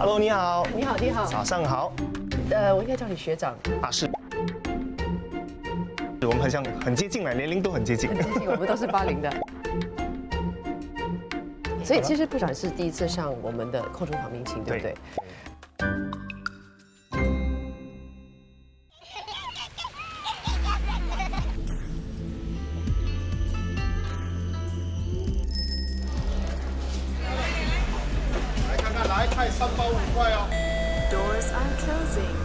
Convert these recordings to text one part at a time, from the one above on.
Hello， 你好。你好，你好。早上好。我应该叫你学长。啊，是。我们很接近了，年龄都很接近。很接近，我们都是80的。所以其实部长是第一次上我们的空中访民情，对不对？来看看，来菜3包5块哦。Doors are closing.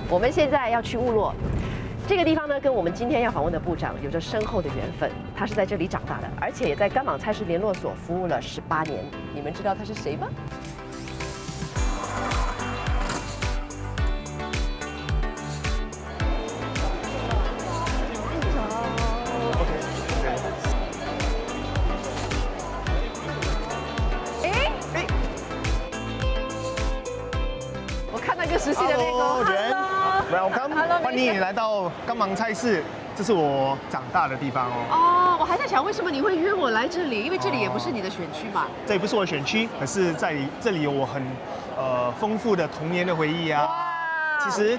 我们现在要去乌洛，这个地方呢，跟我们今天要访问的部长有着深厚的缘分。他是在这里长大的，而且也在甘榜菜市联络所服务了18年。你们知道他是谁吗？我看到一个熟悉的那个 Welcome， 欢迎你来到甘榜菜市，这是我长大的地方哦。哦，我还在想为什么你会约我来这里，因为这里也不是你的选区嘛。这也不是我的选区，可是在这里有我很丰富的童年的回忆啊。其实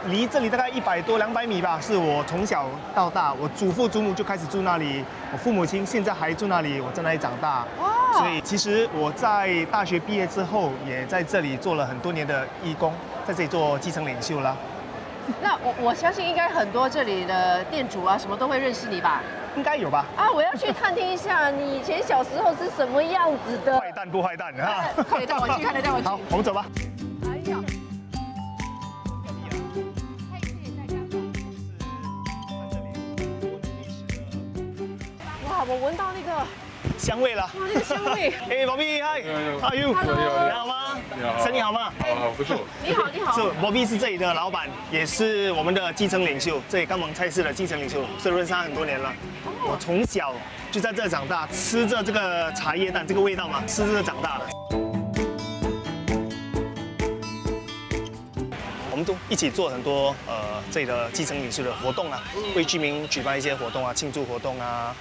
离这里大概100多200米吧，是我从小到大，我祖父祖母就开始住那里，我父母亲现在还住那里，我在那里长大。所以其实我在大学毕业之后，也在这里做了很多年的义工，在这里做基层领袖啦。那我相信应该很多这里的店主啊，什么都会认识你吧？应该有吧？啊，我要去探听一下你以前小时候是什么样子的。坏蛋不坏蛋啊！快点带我去，快点带我去。好，我们走吧。哎呀！哇，我闻到那个香味了。哇，那个香味。哎，宝贝，嗨，How are you？ 你好吗？你好，生意好吗？好，不错。你好，你好。是Bobby是这里的老板，也是我们的基层领袖，这里甘榜菜市的基层领袖，是认识他很多年了。我从小就在这长大，吃着这个茶叶蛋，这个味道嘛，吃着长大的。我们都一起做很多这里的基层领袖的活动啊，为居民举办一些活动啊，庆祝活动啊。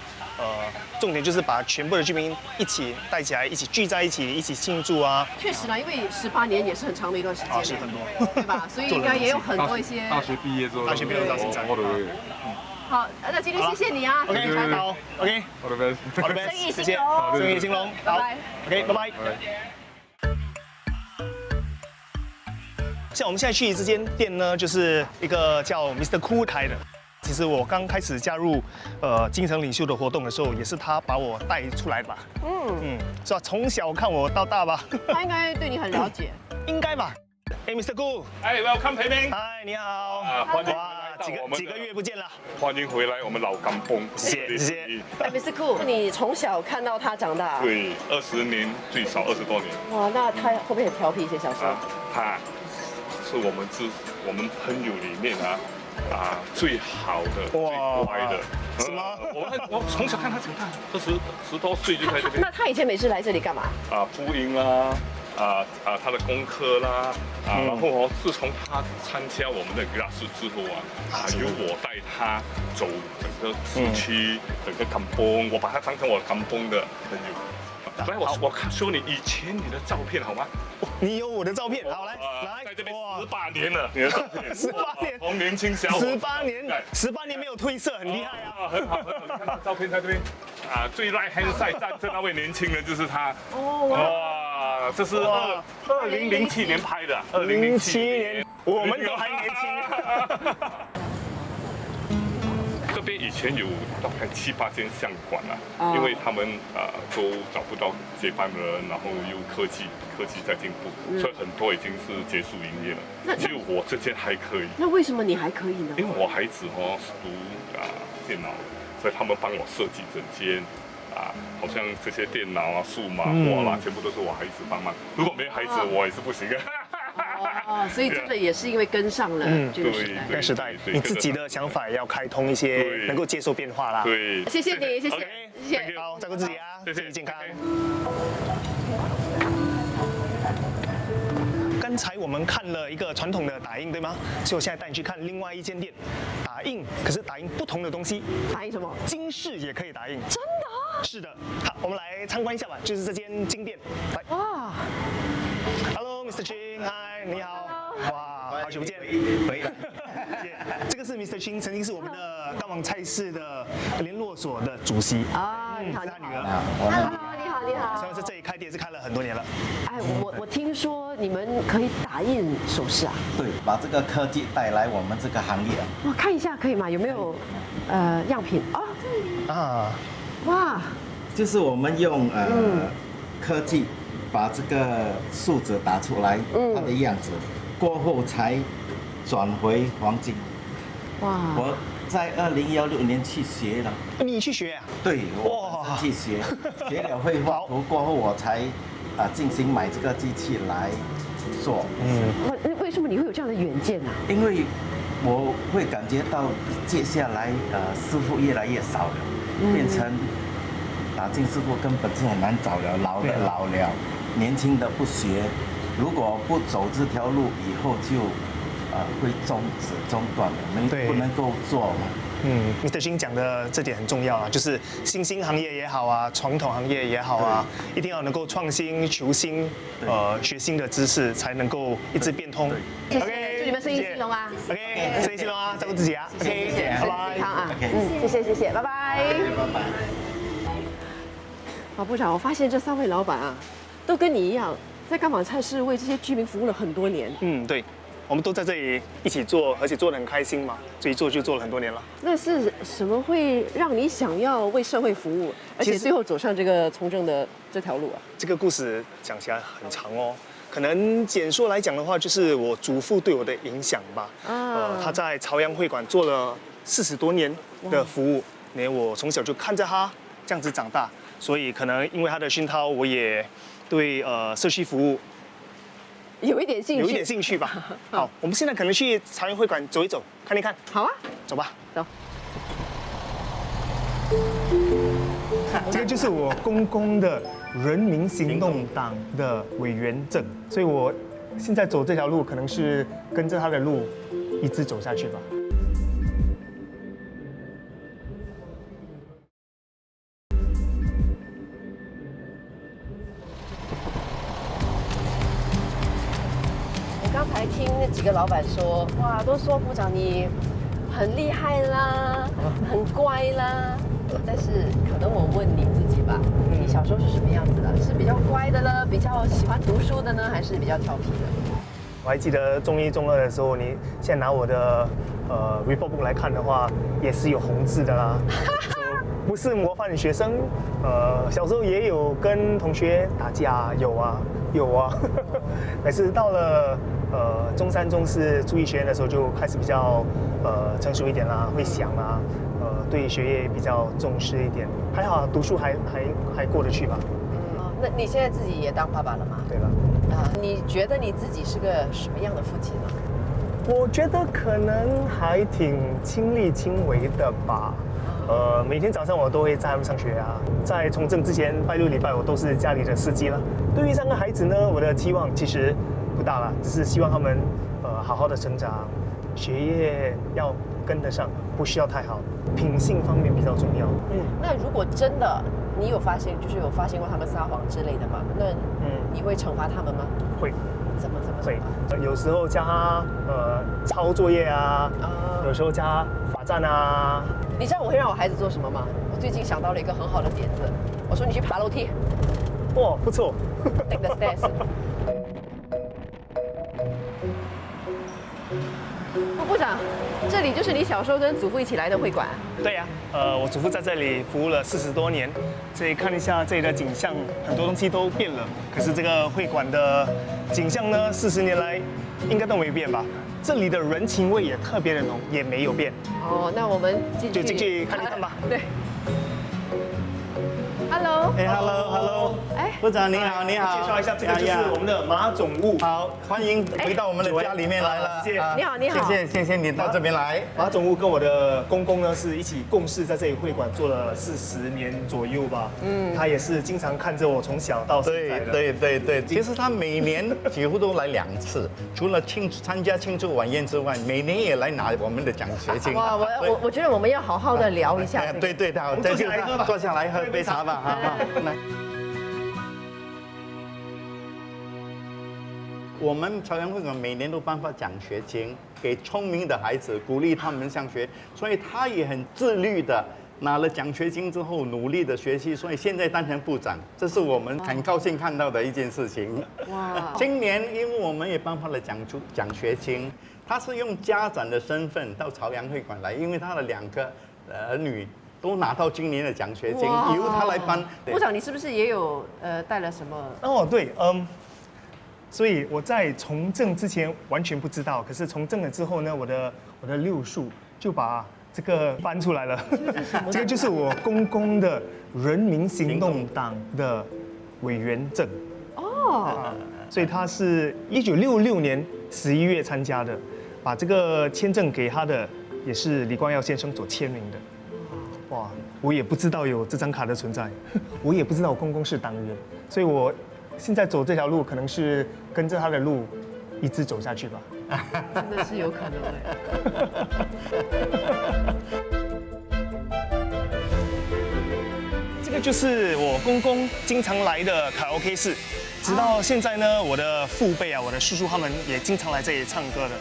重点就是把全部的居民一起带起来，一起聚在一起，一起庆祝啊！确实啦，因为18年也是很长的一段时间，啊，是很多，对吧？所以应该也有很多一些大学毕业之后，大学毕业到现在。好，那今天谢谢你啊 OK， 好 ，OK， 好的 best， 好的 best， 生意谢谢，兴隆，生意兴隆，拜拜。 OK， 拜拜。像我们现在去这间店呢，就是一个叫 Mr. Cool 开的。其实我刚开始加入基层领袖的活动的时候，也是他把我带出来的吧。是吧？从小看我到大吧。他应该对你很了解，应该吧。哎，Mr. Cool， 哎，Welcome 培明。嗨，你好。欢迎哇，几个月不见了。欢迎回来我们老甘榜。谢谢谢谢。哎，Mr. Cool，你从小看到他长大，对，20年最少20多年。哇，那他会不会很调皮一些小时候？他是我们朋友里面最好的、最乖的。什么？我从小看他长大，10多岁就在这边。那他以前每次来这里干嘛？播音啦，他的功课啦，然后自从他参加我们的格拉斯之后由我带他走整个市区、整个甘榜，我把他当成我甘榜的朋友。来，我show你以前你的照片好吗？你有我的照片，好来，在这边18年了，你的照片18年，从年轻小伙，18年没有褪色，很厉害啊，很好，你看照片在这边最 right hand side 站着那位年轻人就是他，哇，这是2007年拍的，2007年，我们都还年轻。这边以前有大概7、8间相馆因为他们都找不到接班人，然后又科技在进步，所以很多已经是结束营业了。只有我这间还可以。那为什么你还可以呢？因为我孩子是读电脑，所以他们帮我设计整间好像这些电脑数码啦，全部都是我孩子帮忙。如果没孩子，我也是不行的。所以真的也是因为跟上了这个时代。跟时代，你自己的想法也要开通一些，能够接受变化啦。对，谢谢你，谢谢，谢谢，好，照顾自己啊，谢谢，身体健康。刚才我们看了一个传统的打印，对吗？所以我现在带你去看另外一间店，打印，可是打印不同的东西，打印什么？金饰也可以打印。真的？是的。好，我们来参观一下吧，就是这间金店。来哇 ，Hello，Mr. Ching，嗨，你好。哇，好久不见。回来。这个是 Mr. Ching，曾经是我们的刚网菜市的联络所的主席。啊，你好，是他女儿。Hello，你好，你好。虽然是这里开店是开了很多年了。哎，我听说你们可以打印首饰啊？对，把这个科技带来我们这个行业。我看一下可以吗？有没有样品啊？啊，哇，就是我们用科技把这个数字打出来，它的样子，过后才转回黄金。哇，我在2016年去学了，你去学啊？对，我本身去学，学了绘画图过后，我才进行买这个机器来做。为什么你会有这样的远见呢？因为我会感觉到接下来师傅越来越少了，变成打金师傅根本是很难找了，老的老了，年轻的不学，如果不走这条路，以后就会中断了，不能够做嘛。Mr. Ching 讲的这点很重要啊，就是新兴行业也好啊，传统行业也好啊，一定要能够创新、求新，学新的知识，才能够一直变通。谢谢，祝你们生意兴隆啊 ！OK， 生意兴隆啊，照顾自己啊。OK， 拜拜。健康啊，谢谢，拜拜。拜拜。马部长，我发现这3位老板啊，都跟你一样，在甘榜菜市为这些居民服务了很多年。对。我们都在这里一起做，而且做得很开心嘛，所以做了很多年了。那是什么会让你想要为社会服务，而且最后走上这个从政的这条路啊？这个故事讲起来很长哦，可能简说来讲的话，就是我祖父对我的影响吧。他在朝阳会馆做了40多年的服务，我从小就看着他这样子长大，所以可能因为他的熏陶，我也对社区服务。有一点兴趣吧。好，我们现在可能去朝阳会馆走一走，看一看。好啊，走吧。走。这个就是我公公的人民行动党的委员证，所以我现在走这条路，可能是跟着他的路一直走下去吧。刚才听那几个老板说，哇，都说部长你很厉害啦，很乖啦。但是可能我问你自己吧，你小时候是什么样子的？是比较乖的呢，比较喜欢读书的呢，还是比较调皮的？我还记得中1、中2的时候，你现在拿我的report book 来看的话，也是有红字的啦。不是模范学生，小时候也有跟同学打架，有啊。可是到了中3、中4注意学院的时候，就开始比较成熟一点啦，会想啦，对学业比较重视一点。还好，读书还过得去吧。那你现在自己也当爸爸了吗？对了。你觉得你自己是个什么样的父亲呢？我觉得可能还挺亲力亲为的吧。每天早上我都会载他们上学啊，在从政之前拜6、礼拜我都是家里的司机了。对于3个孩子呢，我的期望其实不大了，只是希望他们好好的成长，学业要跟得上，不需要太好，品性方面比较重要。那如果真的你有发现过他们撒谎之类的吗？那你会惩罚他们吗？会。怎么会？有时候叫他抄作业啊，有时候叫他罚站啊。你知道我会让我孩子做什么吗？我最近想到了一个很好的点子，我说你去爬楼梯。哇，不错。Take the stairs。部长，这里就是你小时候跟祖父一起来的会馆。对呀，我祖父在这里服务了40多年，所以看一下这里的景象，很多东西都变了。可是这个会馆的景象呢，40年来应该都没变吧？这里的人情味也特别的浓，也没有变。哦，那我们进去看一看吧。对。Hello。哎 ，Hello。哎，部长你好，你好。介绍一下，这个就是我们的马总务。好，欢迎回到我们的家里面来了。谢谢你好，你好。谢谢你到这边来。马总务跟我的公公呢是一起共事在这里会馆做了40年左右吧。他也是经常看着我从小到现在的。对，其实他每年几乎都来2次，除了参加庆祝晚宴之外，每年也来拿我们的奖学金。哇，我觉得我们要好好的聊一下。对，好，坐下来喝杯茶吧，好，来。我们朝阳会馆每年都颁发奖学金给聪明的孩子，鼓励他们上学，所以他也很自律的拿了奖学金之后努力的学习，所以现在当成部长，这是我们很高兴看到的一件事情。哇！今年因为我们也颁发了奖学金，他是用家长的身份到朝阳会馆来，因为他的2个儿女都拿到今年的奖学金，由他来颁。部长，你是不是也有带了什么？哦，对，所以我在从政之前完全不知道，可是从政了之后呢，我的6叔就把这个搬出来了。这个就是我公公的人民行动党的委员证。哦。所以他是1966年11月参加的，把这个签证给他的也是李光耀先生所签名的。哇，我也不知道有这张卡的存在，我也不知道我公公是党员，所以我现在走这条路可能是跟着他的路一直走下去吧。真的是有可能这个就是我公公经常来的卡拉 OK 室，直到现在呢，我的父辈啊，我的叔叔他们也经常来这里唱歌的，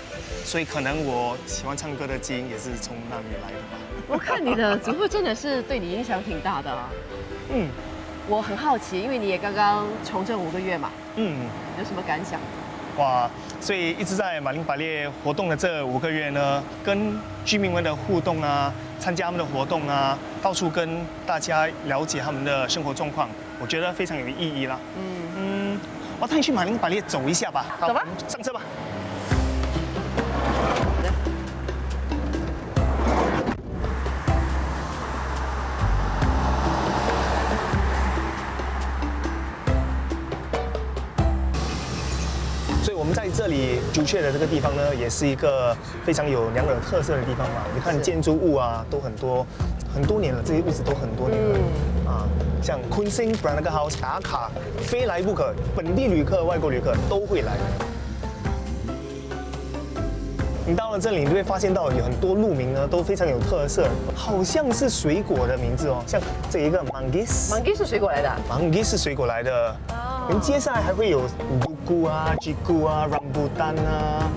所以可能我喜欢唱歌的基因也是从那里来的吧。我看你的祖父真的是对你影响挺大的啊。我很好奇，因为你也刚刚从政5个月嘛，有什么感想？哇，所以一直在马林百列活动的这5个月呢，跟居民们的互动啊，参加他们的活动啊，到处跟大家了解他们的生活状况，我觉得非常有意义啦。我带你去马林百列走一下吧。走吧，上车吧。我们在这里朱雀的这个地方呢，也是一个非常有娘惹特色的地方嘛。你看建筑物啊，都很多年了，这些屋子都很多年了。像昆星 Brannaga House 打卡，非来不可，本地旅客、外国旅客都会来。你到了这里，你会发现到有很多路名呢，都非常有特色，好像是水果的名字哦，像这一个 Manggis 是水果来的。Manggis 是水果来的。接下来还会有duku啊、jigu 啊、rambutan 啊。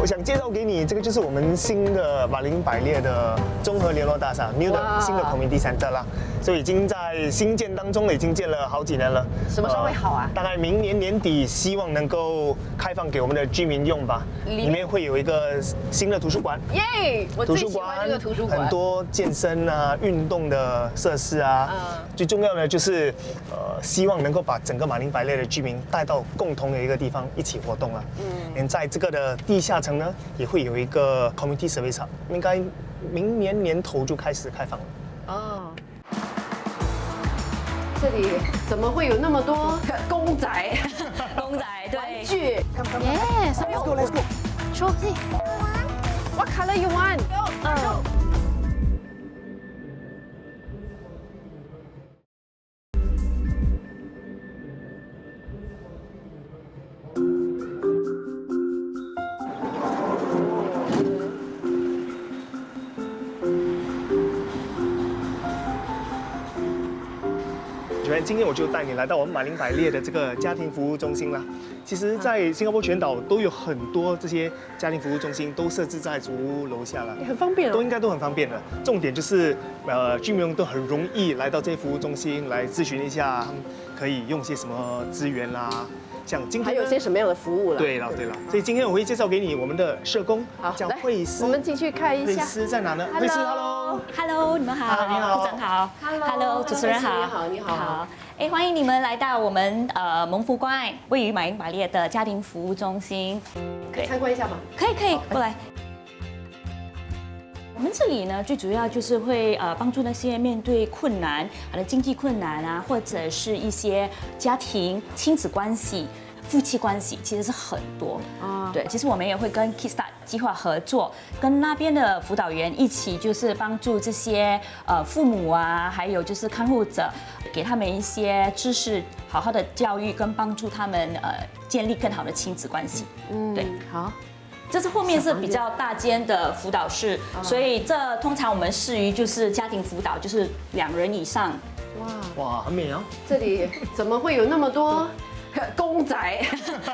我想介绍给你，这个就是我们新的马林百列的综合联络大厦 ，new 的新的 community center 啦，所以已经在新建当中了，已经建了好几年了。什么时候会好啊？大概明年年底，希望能够开放给我们的居民用吧。里面会有一个新的图书馆，耶！我最喜欢这个图书馆，很多健身啊、运动的设施啊。最重要的就是希望能够把整个马林百列的居民带到共同的一个地方一起活动啊。在这个的地下层呢，也会有一个 community service hub， 应该明年年头就开始开放了。这里怎么会有那么多公仔？公仔对。玩具。Yes. Let's go, let's go. Show me. What color you want? Go. 今天我就带你来到我们马林百列的这个家庭服务中心啦。其实，在新加坡全岛都有很多这些家庭服务中心，都设置在祖屋楼下了，很方便，都应该都很方便的。重点就是，居民都很容易来到这些服务中心来咨询一下，可以用些什么资源啦。像今天还有些什么样的服务了？对了，所以今天我会介绍给你我们的社工，叫慧思。我们进去看一下。慧思在哪呢？慧思 ，Hello， 你们好，你好，部长好 ，Hello， 主持人好，你好。欢迎你们来到我们蒙福关爱位于马林百列的家庭服务中心，可以参观一下吗？可以，过来。我们这里呢，最主要就是会帮助那些面对困难，经济困难啊，或者是一些家庭亲子关系。夫妻关系其实是很多啊，对，其实我们也会跟 Kickstart 计划合作，跟那边的辅导员一起，就是帮助这些父母啊，还有就是看护者，给他们一些知识，好好的教育跟帮助他们建立更好的亲子关系。对，好。这是后面是比较大间的辅导室，所以这通常我们适于就是家庭辅导，就是2人以上。哇，很美哦！这里怎么会有那么多公仔？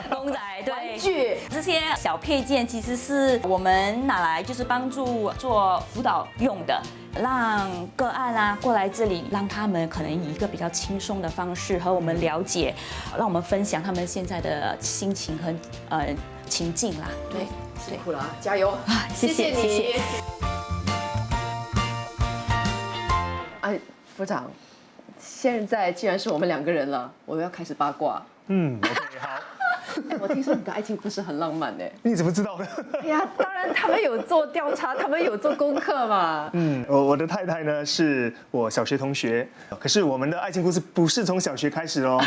公仔对玩具这些小配件其实是我们拿来就是帮助做辅导用的，让个案啊过来这里，让他们可能以一个比较轻松的方式和我们了解，让我们分享他们现在的心情和情境啦。对，辛苦了啊，加油！谢谢你。谢谢哎，副长，现在既然是我们2个人了，我要开始八卦。OK， 好。我听说你的爱情故事很浪漫呢。你怎么知道的？哎呀，当然他们有做调查，他们有做功课嘛。我的太太呢是我小学同学，可是我们的爱情故事不是从小学开始哦，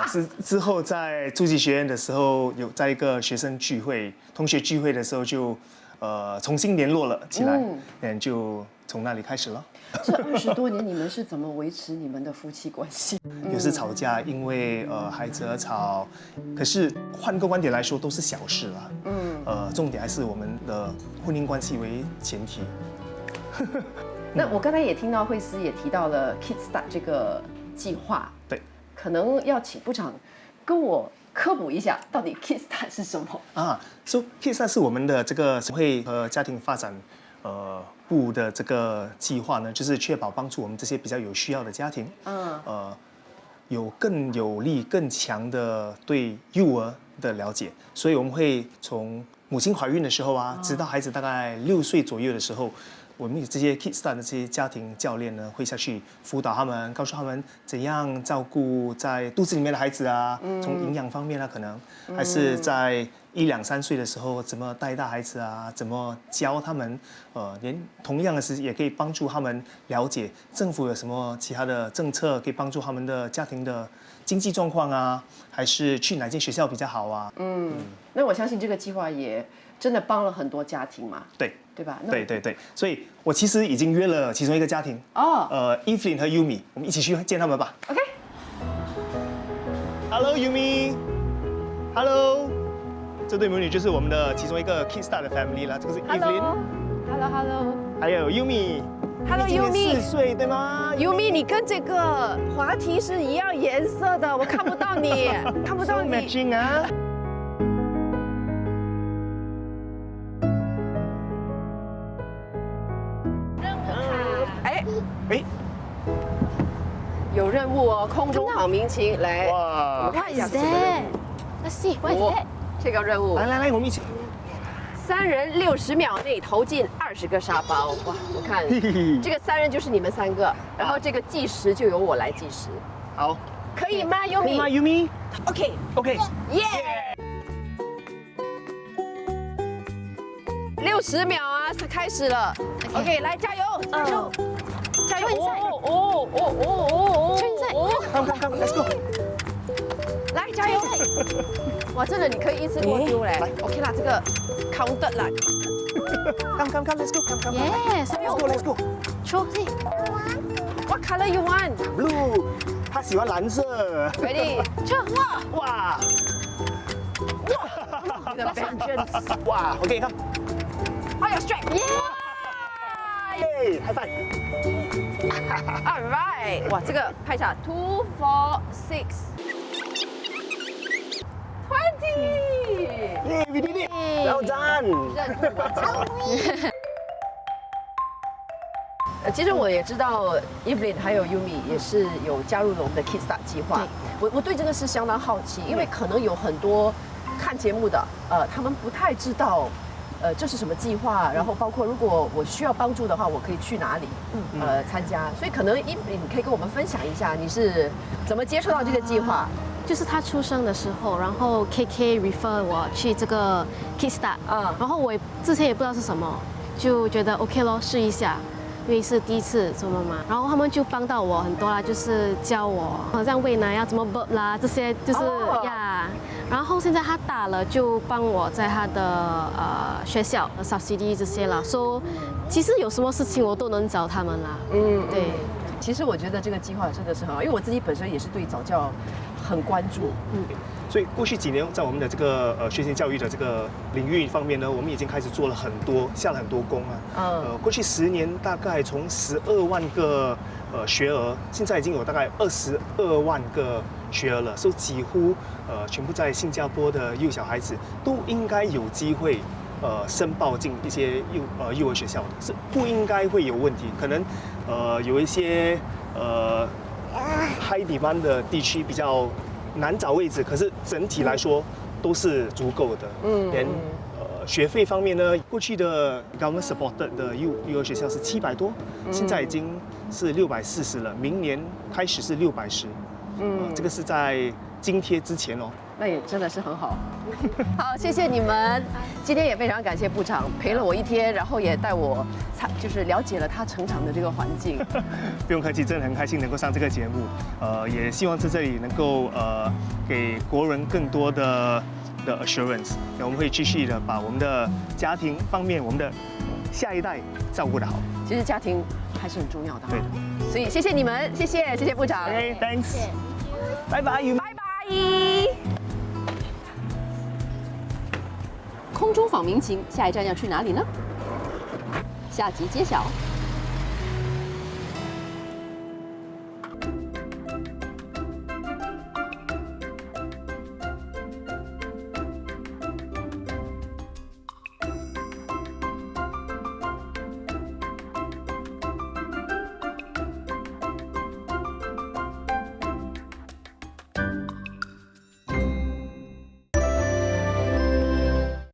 是之后在筑基学院的时候，有在一个学生聚会、同学聚会的时候就重新联络了起来，就从那里开始了。这20多年，你们是怎么维持你们的夫妻关系？有时吵架，因为孩子而吵，可是换个观点来说，都是小事啦。重点还是我们的婚姻关系为前提。那我刚才也听到惠斯也提到了 Kickstart 这个计划，对，可能要请部长跟我科普一下，到底 Kickstart 是什么啊？So Kickstart 是我们的这个社会和家庭发展部的这个计划呢，就是确保帮助我们这些比较有需要的家庭，有更有力、更强的对幼儿的了解。所以我们会从母亲怀孕的时候啊，直到孩子大概6岁左右的时候，我们有这些 Kickstart 的这些家庭教练呢，会下去辅导他们，告诉他们怎样照顾在肚子里面的孩子啊，从营养方面啊，可能还是在1、2、3岁的时候怎么带大孩子啊，怎么教他们，连同样的是也可以帮助他们了解政府有什么其他的政策可以帮助他们的家庭的经济状况啊，还是去哪间学校比较好啊？那我相信这个计划也真的帮了很多家庭嘛。对吧？对，所以我其实已经约了其中一个家庭Evelyn 和 Yumi， 我们一起去见他们吧。OK。Hello Yumi。Hello。这对母女就是我们的其中一个 Kickstart 的 family 啦，这个是 Evelyn。Hello。还有 Yumi。Hello Yumi。4岁对吗 ？Yumi， 你跟这个滑梯是一样颜色的，我看不到你，看不到你。matching 啊。有任务哦，空中好民情，来，我们看一下这个任务。Let's see what is that？这个任务，来，我们一起。 3人60秒内投进20个沙包，哇！我看这个3人就是你们3个，然后这个计时就由我来计时。好，可以吗，Yumi？可以吗，Yumi？ OK，耶！60秒啊，是开始了。OK， 来加油，加油！Come，Let's go！ 来加油！哇，真的你可以一次过丢嘞。OK 啦，这个 counted 啦。Come，Let's go！ Yes，Let's go！ Show see。 What color you want？ Blue。他喜欢蓝色。Ready？ 哇！这个 vengeance！ 哇 ，OK， come。 Oh your strike！ 耶！High five！All right！ 哇，这个拍下2、4、6。 Yeah, we did it! Well done! 任务完成。其实我也知道 Evelyn 还有 Yumi 也是有加入了我们的 Kickstart 计划。我对这个是相当好奇，因为可能有很多看节目的，他们不太知道，这是什么计划，然后包括如果我需要帮助的话，我可以去哪里，参加。所以可能 Evelyn 你可以跟我们分享一下，你是怎么接触到这个计划？ 就是他出生的时候，然后 KK refer 我去这个 Kickstart，然后我之前也不知道是什么，就觉得 OK 咯，试一下。因为是第一次做妈妈，然后他们就帮到我很多啦，就是教我好像喂奶要怎么 burp 啦，这些就是呀。然后现在他大了，就帮我在他的学校 subsidy 这些啦，说其实有什么事情我都能找他们啦。对。其实我觉得这个计划真的是很好，因为我自己本身也是对早教很关注。所以过去几年，在我们的这个学前教育的这个领域方面呢，我们已经开始做了很多，下了很多功啊。过去10年大概从12万个学额，现在已经有大概22万个学额了，所以几乎全部在新加坡的幼小孩子都应该有机会申报进一些幼儿学校的，是不应该会有问题。可能有一些high demand 的地区比较难找位置，可是整体来说都是足够的。连学费方面呢，过去的 government supported 的幼儿学校是700多，现在已经是640了，明年开始是610。这个是在津贴之前哦。那也真的是很好。好，谢谢你们。今天也非常感谢部长陪了我一天，然后也带我就是了解了他成长的这个环境。不用客气，真的很开心能够上这个节目。也希望在这里能够给国人更多的 assurance。我们会继续的把我们的家庭方面，我们的下一代照顾得好。其实家庭还是很重要的。对的。所以谢谢你们，谢谢部长。OK， thanks。拜拜，拜拜。空中访民情，下一站要去哪里呢？下集揭晓。